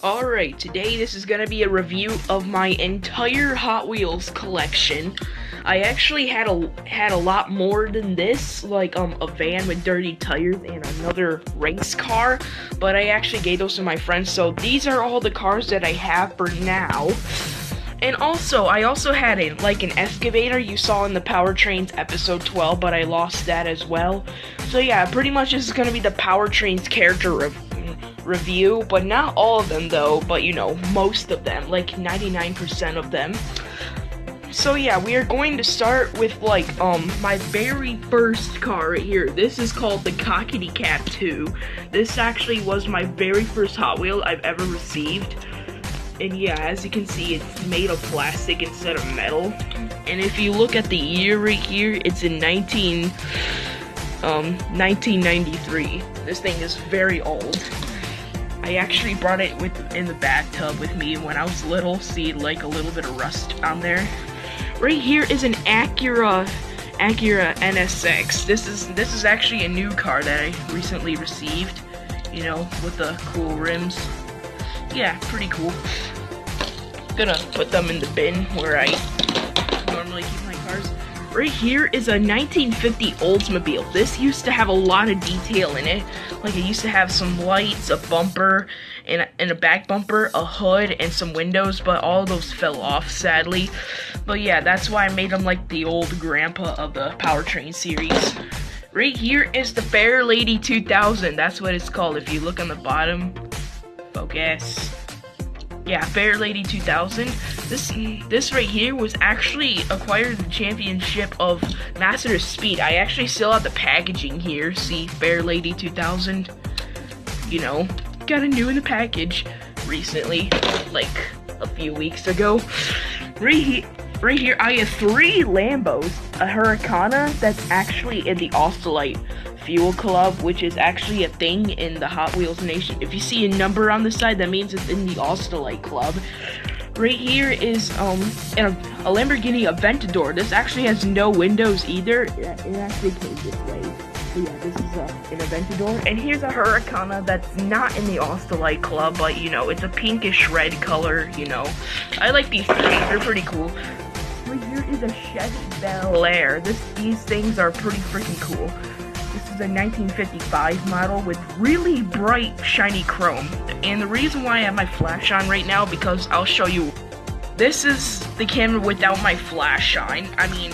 Alright, today this is gonna be a review of my entire Hot Wheels collection. I actually had a lot more than this, like a van with dirty tires and another race car, but I actually gave those to my friends, so these are all the cars that I have for now. And also, I also had an excavator you saw in the Powertrains episode 12, but I lost that as well. So yeah, pretty much this is gonna be the Powertrains character review, but not all of them though, but you know, most of them, like 99% of them. So yeah, we are going to start with my very first car right here. This is called the Cockety Cat 2. This actually was my very first Hot Wheel I've ever received. And yeah, as you can see, it's made of plastic instead of metal. And if you look at the year right here, it's in 1993. This thing is very old. I actually brought it in the bathtub with me when I was little. See, like a little bit of rust on there. Right here is an Acura NSX. This is actually a new car that I recently received. You know, with the cool rims. Yeah, pretty cool. Gonna put them in the bin where I normally keep my cars. Right here is a 1950 Oldsmobile. This used to have a lot of detail in it. Like it used to have some lights, a bumper, and a back bumper, a hood, and some windows, but all of those fell off, sadly. But yeah, that's why I made them like the old grandpa of the Powertrain series. Right here is the Fair Lady 2000. That's what it's called if you look on the bottom. Focus. Yeah, Fair Lady 2000. This right here was actually acquired the championship of Master of Speed. I actually still have the packaging here. See, Fair Lady 2000. You know, got a new in the package recently, like a few weeks ago. Right here, I have 3 Lambos. A Hurricana that's actually in the Australite Fuel Club, which is actually a thing in the Hot Wheels Nation. If you see a number on the side, that means it's in the Australite Club. Right here is a Lamborghini Aventador. This actually has no windows either. It actually came this way. So yeah, this is an Aventador. And here's a Hurricana that's not in the Australite Club, but you know, it's a pinkish red color, you know. I like these things, they're pretty cool. Right here is a Chevy Bel Air. These things are pretty freaking cool. This is a 1955 model with really bright, shiny chrome. And the reason why I have my flash on right now, because I'll show you. This is the camera without my flash on. I mean,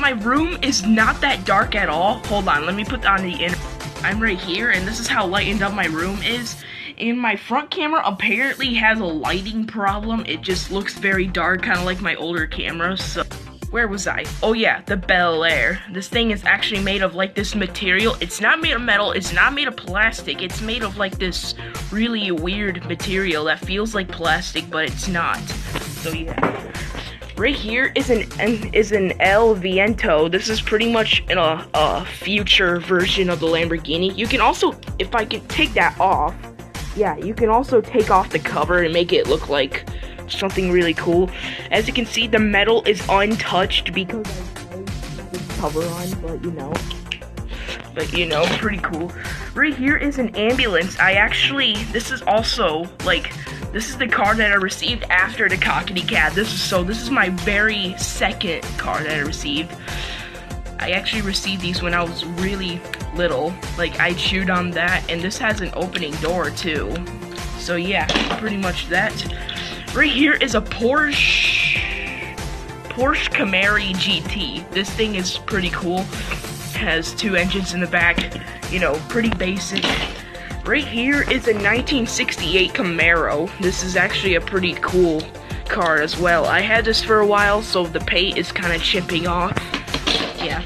my room is not that dark at all. Hold on, let me put on the I'm right here, and this is how lightened up my room is. And my front camera apparently has a lighting problem. It just looks very dark, kind of like my older cameras, so. Where was I? Oh yeah, the Bel Air. This thing is actually made of like this material. It's not made of metal, it's not made of plastic. It's made of like this really weird material that feels like plastic, but it's not. So yeah. Right here is an El Viento. This is pretty much a future version of the Lamborghini. You can also, if I can take that off, yeah, you can also take off the cover and make it look like something really cool. As you can see, the metal is untouched because I put this cover on, but you know, pretty cool. Right here is an ambulance. This is the car that I received after the Cockety Cat. This is my very second car that I received. I actually received these when I was really little. Like, I chewed on that, and this has an opening door too. So yeah, pretty much that. Right here is a Porsche Camry GT. This thing is pretty cool. Has 2 engines in the back, you know, pretty basic. Right here is a 1968 Camaro. This is actually a pretty cool car as well. I had this for a while, so the paint is kind of chipping off. Yeah.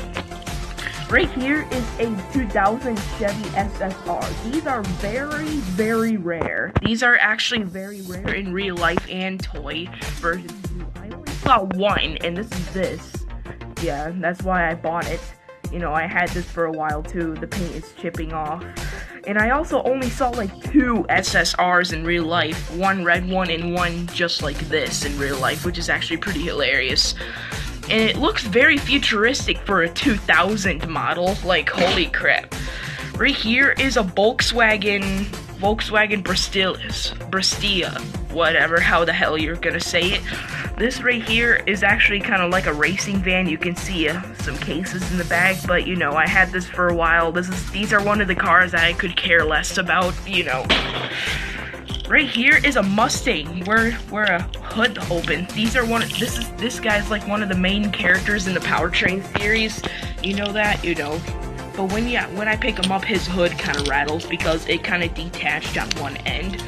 Right here is a 2000 Chevy SSR. These are very, very rare. These are actually very rare in real life and toy versions. I only saw one, and this is this. Yeah, that's why I bought it. You know, I had this for a while too. The paint is chipping off. And I also only saw like 2 SSRs in real life. One red one and one just like this in real life, which is actually pretty hilarious. And it looks very futuristic for a 2000 model, like holy crap. Right here is a Volkswagen Brestia, whatever, how the hell you're gonna say it. This right here is actually kind of like a racing van. You can see some cases in the back, but you know, I had this for a while. These are one of the cars that I could care less about, you know. Right here is a Mustang where a hood open. This guy's like one of the main characters in the Powertrain series. You know that, you know. But when I pick him up, his hood kind of rattles because it kind of detached on one end.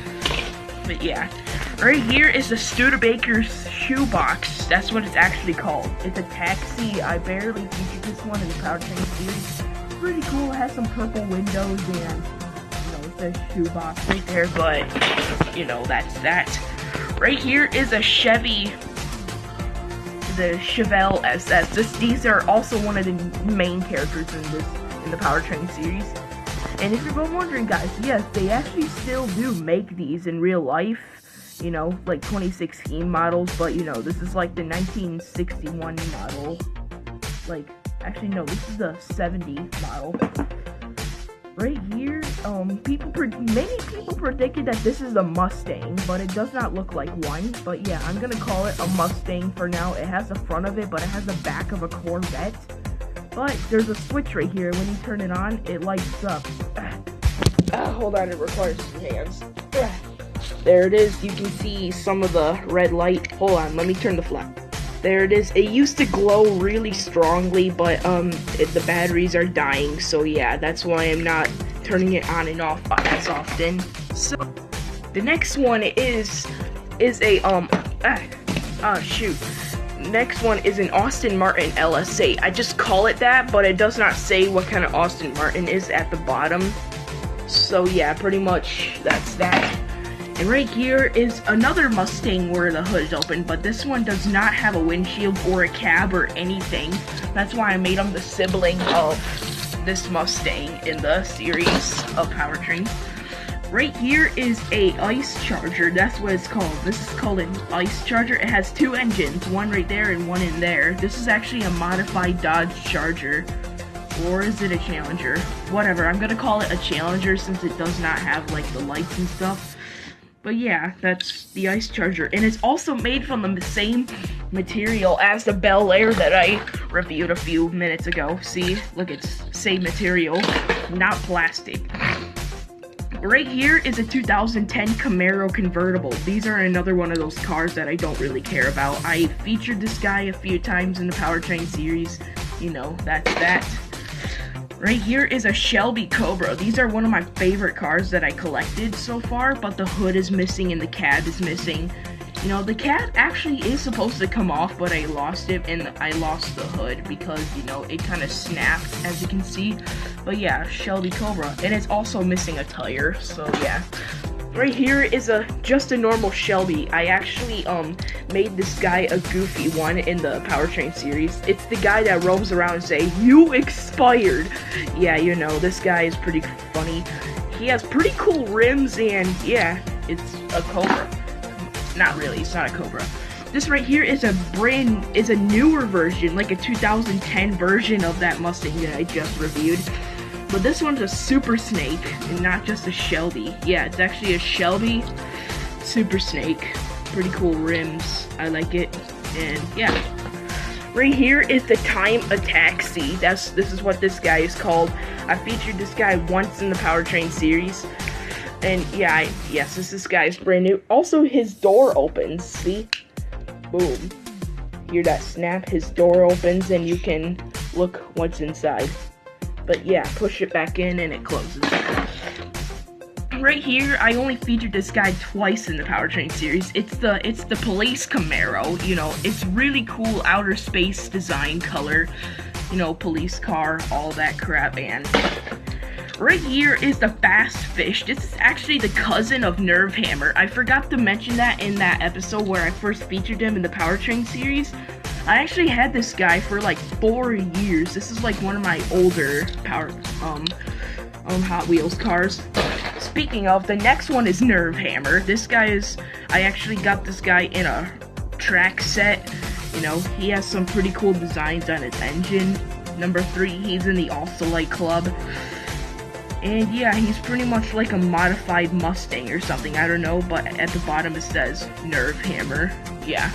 But yeah, right here is the Studebaker's shoebox. That's what it's actually called. It's a taxi. I barely featured this one in the Powertrain series. It's pretty cool. It has some purple windows and the shoebox right there, but you know, that's that. Right here is a Chevy, the Chevelle SS. These are also one of the main characters in the Powertrain series. And if you're wondering, guys, yes, they actually still do make these in real life, you know, like 2016 models, but you know, this is like the 1961 model. Like, actually no, this is the 70 model. Right here, many people predicted that this is a Mustang, but it does not look like one. But yeah, I'm gonna call it a Mustang for now. It has the front of it, but it has the back of a Corvette. But there's a switch right here. When you turn it on, it lights up. Hold on, it requires some hands. There it is. You can see some of the red light. Hold on, let me turn the flap. There it is. It used to glow really strongly, but the batteries are dying, so yeah, that's why I'm not turning it on and off as often. So the next one is a next one is an Aston Martin LS8. I just call it that, but it does not say what kind of Aston Martin is at the bottom. So yeah, pretty much that's that. And right here is another Mustang where the hood is open, but this one does not have a windshield or a cab or anything. That's why I made him the sibling of this Mustang in the series of Powertrain. Right here is a Ice Charger. That's what it's called. This is called an Ice Charger. It has 2 engines, one right there and one in there. This is actually a modified Dodge Charger. Or is it a Challenger? Whatever, I'm gonna call it a Challenger since it does not have like the lights and stuff. But yeah, that's the Ice Charger, and it's also made from the same material as the Bel Air that I reviewed a few minutes ago. See, look, it's same material, not plastic. Right here is a 2010 Camaro convertible. These are another one of those cars that I don't really care about. I featured this guy a few times in the Powertrain series. You know, that's that. Right here is a Shelby Cobra. These are one of my favorite cars that I collected so far, but the hood is missing and the cab is missing. You know, the cab actually is supposed to come off, but I lost it, and I lost the hood because, you know, it kind of snapped, as you can see. But yeah, Shelby Cobra. And it's also missing a tire, so yeah. Right here is just a normal Shelby. I actually made this guy a goofy one in the Powertrain series. It's the guy that roams around and say, "You expired." Yeah, you know, this guy is pretty funny. He has pretty cool rims, and yeah, it's a Cobra. Not really, it's not a Cobra. This right here is a newer version, like a 2010 version of that Mustang that I just reviewed. But this one's a Super Snake, and not just a Shelby. Yeah, it's actually a Shelby Super Snake. Pretty cool rims. I like it. And yeah. Right here is the Time a Taxi. This is what this guy is called. I featured this guy once in the Powertrain series. And yeah, yes, this guy is brand new. Also, his door opens. See? Boom. Hear that snap? His door opens and you can look what's inside. But yeah, push it back in and it closes. Right here, I only featured this guy twice in the Powertrain series. It's the police Camaro. You know, it's really cool outer space design color. you know, police car, all that crap. And right here is the Fast Fish. This is actually the cousin of Nerve Hammer. I forgot to mention that in that episode where I first featured him in the Powertrain series. I actually had this guy for like 4 years. This is like one of my older Hot Wheels cars. Speaking of, the next one is Nerve Hammer. This guy is, I actually got this guy in a track set. You know, he has some pretty cool designs on his engine. Number 3, he's in the Austolite Club. And yeah, he's pretty much like a modified Mustang or something, I don't know, but at the bottom it says Nerve Hammer. Yeah.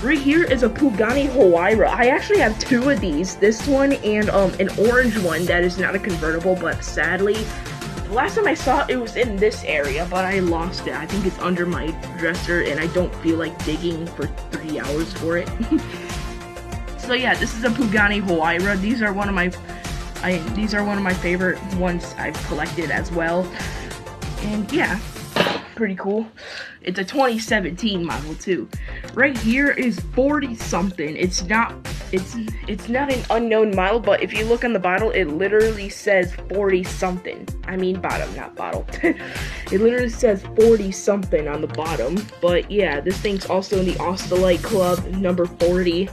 Right here is a Pagani Huayra. I actually have 2 of these. This one and an orange one that is not a convertible, but sadly, the last time I saw it, it was in this area, but I lost it. I think it's under my dresser, and I don't feel like digging for 3 hours for it. So yeah, this is a Pagani Huayra. These are one of my favorite ones I've collected as well. And yeah, pretty cool. It's a 2017 model too. Right here is 40 something. It's not an unknown model, but if you look on the bottle, it literally says 40 something. I mean bottom, not bottle. It literally says 40 something on the bottom. But yeah, this thing's also in the Austolite Club, number 40.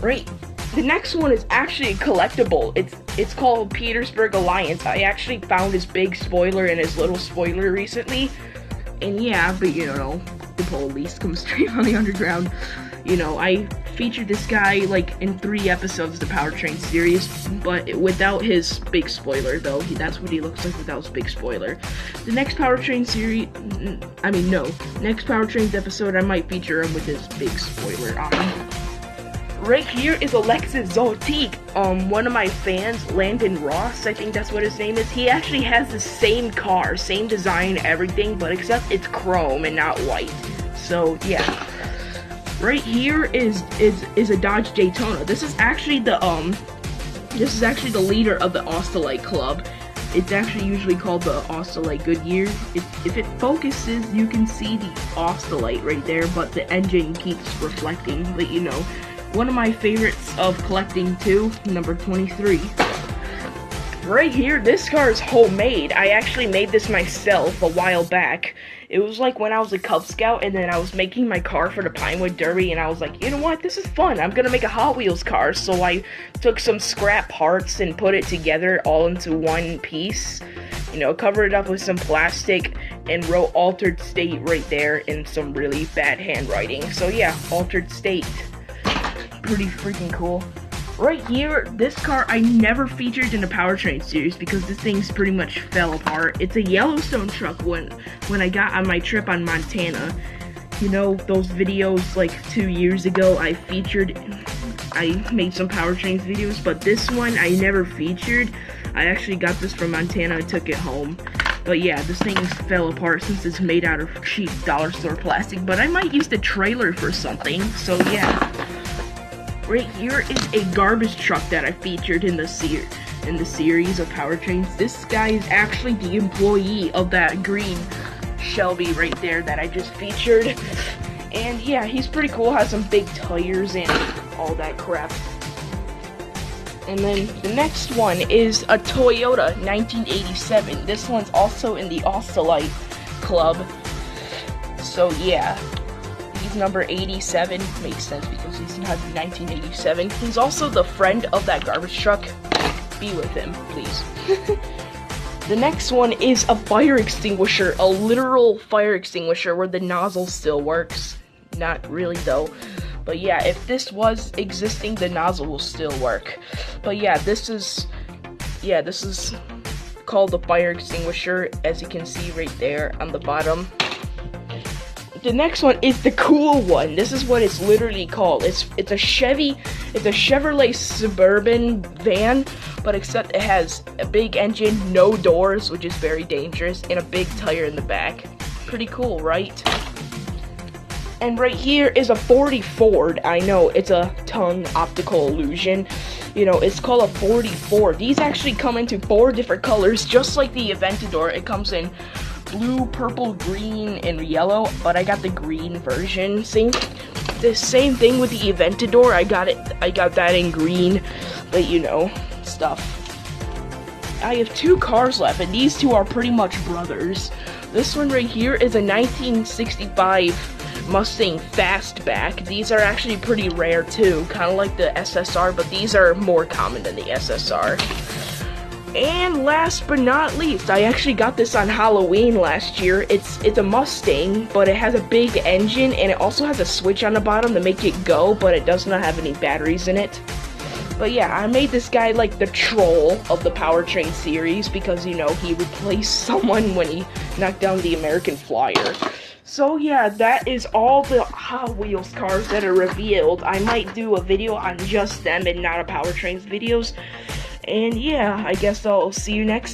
Right. The next one is actually a collectible. It's called Petersburg Alliance. I actually found his big spoiler and his little spoiler recently. And yeah, but you know, the police come straight on the underground. You know, I featured this guy like in 3 episodes of the Powertrain series, but without his big spoiler though. That's what he looks like without his big spoiler. The next Powertrain series, next Powertrains episode I might feature him with his big spoiler on. Right here is a Lexus Zotique. One of my fans, Landon Ross, I think that's what his name is. He actually has the same car, same design, everything, but except it's chrome and not white. So yeah. Right here is a Dodge Daytona. This is actually the leader of the Austolite Club. It's actually usually called the Austolite Goodyear. If it focuses, you can see the Austolite right there, but the engine keeps reflecting, but you know. One of my favorites of collecting too, number 23. Right here, this car is homemade. I actually made this myself a while back. It was like when I was a Cub Scout and then I was making my car for the Pinewood Derby and I was like, you know what, this is fun. I'm gonna make a Hot Wheels car. So I took some scrap parts and put it together all into one piece. You know, covered it up with some plastic and wrote Altered State right there in some really bad handwriting. So yeah, Altered State. Pretty freaking cool. Right here, this car I never featured in the Powertrain series because this thing's pretty much fell apart. It's a Yellowstone truck when I got on my trip on Montana. You know, those videos like 2 years ago I made some Powertrains videos, but this one I never featured. I actually got this from Montana, I took it home. But yeah, this thing fell apart since it's made out of cheap dollar store plastic, but I might use the trailer for something, so yeah. Right here is a garbage truck that I featured in the series of Powertrains. This guy is actually the employee of that green Shelby right there that I just featured. And yeah, he's pretty cool, has some big tires and all that crap. And then the next one is a Toyota 1987. This one's also in the Austolite Club. So yeah. He's number 87, makes sense because he's not 1987. He's also the friend of that garbage truck. Be with him, please. The next one is a fire extinguisher, a literal fire extinguisher where the nozzle still works. Not really though. But yeah, if this was existing, the nozzle will still work. But yeah, this is called the fire extinguisher, as you can see right there on the bottom. The next one is the cool one. This is what it's literally called. It's a Chevrolet Suburban van, but except it has a big engine, no doors, which is very dangerous, and a big tire in the back. Pretty cool, right? And right here is a 40 Ford. I know, it's a tongue optical illusion. You know, it's called a 40 Ford. These actually come into 4 different colors, just like the Aventador. It comes in blue, purple, green, and yellow, but I got the green version. See, the same thing with the Aventador. I I got that in green, but you know, stuff. I have 2 cars left, and these 2 are pretty much brothers. This one right here is a 1965 Mustang Fastback. These are actually pretty rare too, kind of like the SSR, but these are more common than the SSR. And last but not least, I actually got this on Halloween last year. It's a Mustang, but it has a big engine, and it also has a switch on the bottom to make it go, but it does not have any batteries in it. But yeah, I made this guy like the troll of the Powertrain series because, you know, he replaced someone when he knocked down the American Flyer. So yeah, that is all the Hot Wheels cars that are revealed. I might do a video on just them and not a Powertrains videos. And yeah, I guess I'll see you next time.